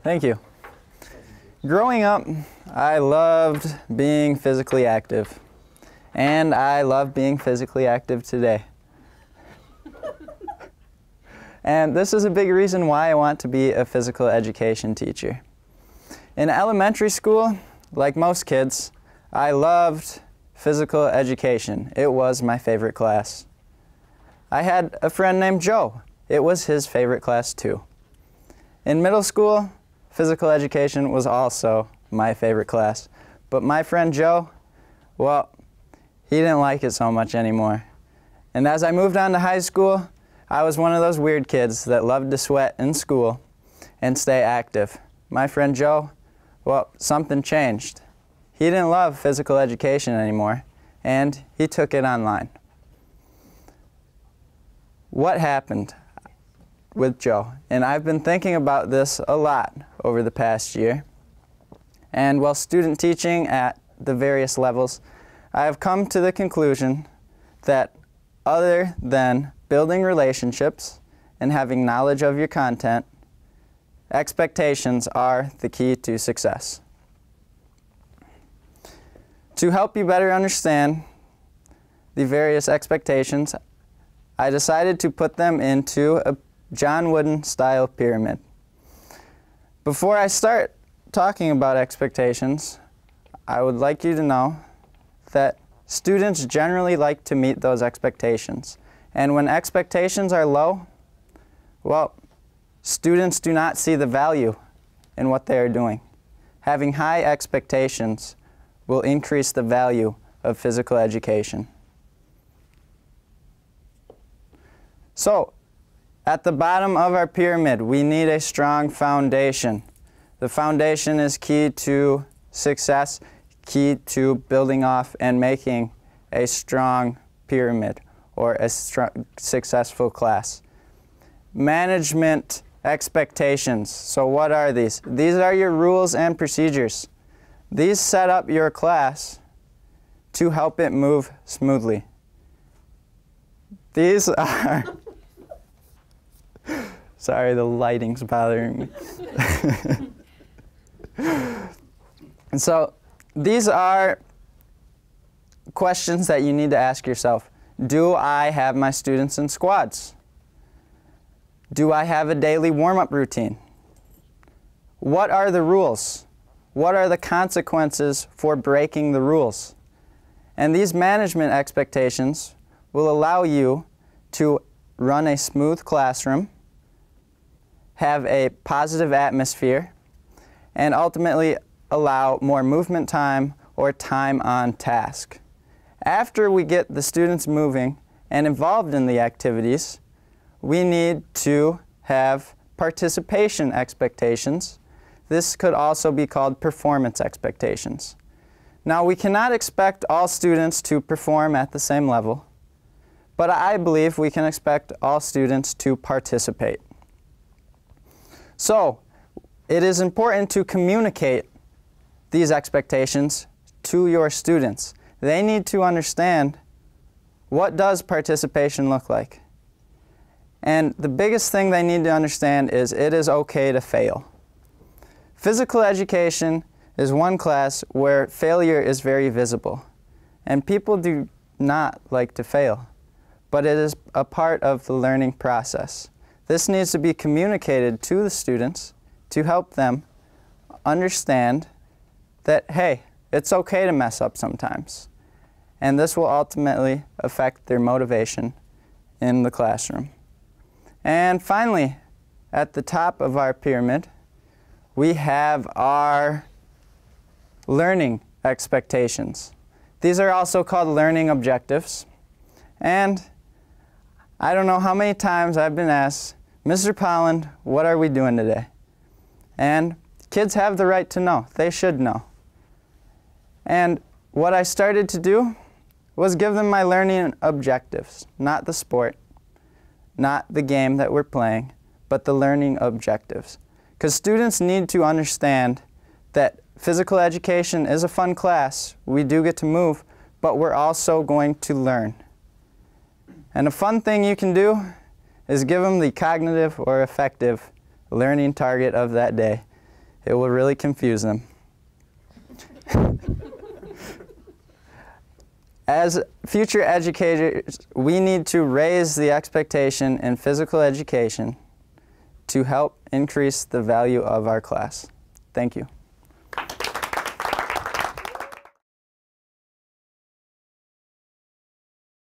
Thank you. Growing up, I loved being physically active, and I love being physically active today. And this is a big reason why I want to be a physical education teacher. In elementary school, like most kids, I loved physical education. It was my favorite class. I had a friend named Joe. It was his favorite class too. In middle school, physical education was also my favorite class. But my friend Joe, well, he didn't like it so much anymore. And as I moved on to high school, I was one of those weird kids that loved to sweat in school and stay active. My friend Joe, well, something changed. He didn't love physical education anymore, and he took it online. What happened with Joe? And I've been thinking about this a lot over the past year. And while student teaching at the various levels, I have come to the conclusion that other than building relationships and having knowledge of your content, expectations are the key to success. To help you better understand the various expectations, I decided to put them into a John Wooden style pyramid. Before I start talking about expectations, I would like you to know that students generally like to meet those expectations. And when expectations are low, well, students do not see the value in what they are doing. Having high expectations will increase the value of physical education. So, at the bottom of our pyramid, we need a strong foundation. The foundation is key to success, key to building off and making a strong pyramid or a successful class. Management expectations. So what are these? These are your rules and procedures. These set up your class to help it move smoothly. These are... Sorry, the lighting's bothering me. And so these are questions that you need to ask yourself. Do I have my students in squads? Do I have a daily warm-up routine? What are the rules? What are the consequences for breaking the rules? And these management expectations will allow you to run a smooth classroom, have a positive atmosphere, and ultimately allow more movement time or time on task. After we get the students moving and involved in the activities, we need to have participation expectations. This could also be called performance expectations. Now, we cannot expect all students to perform at the same level, but I believe we can expect all students to participate. So, it is important to communicate these expectations to your students. They need to understand, what does participation look like? And the biggest thing they need to understand is it is okay to fail. Physical education is one class where failure is very visible. And people do not like to fail, but it is a part of the learning process. This needs to be communicated to the students to help them understand that, hey, it's okay to mess up sometimes. And this will ultimately affect their motivation in the classroom. And finally, at the top of our pyramid, we have our learning expectations. These are also called learning objectives. And I don't know how many times I've been asked, Mr. Polland, what are we doing today? And kids have the right to know. They should know. And what I started to do was give them my learning objectives, not the sport, not the game that we're playing, but the learning objectives. Because students need to understand that physical education is a fun class. We do get to move, but we're also going to learn. And a fun thing you can do is give them the cognitive or affective learning target of that day. It will really confuse them. As future educators, we need to raise the expectation in physical education to help increase the value of our class. Thank you.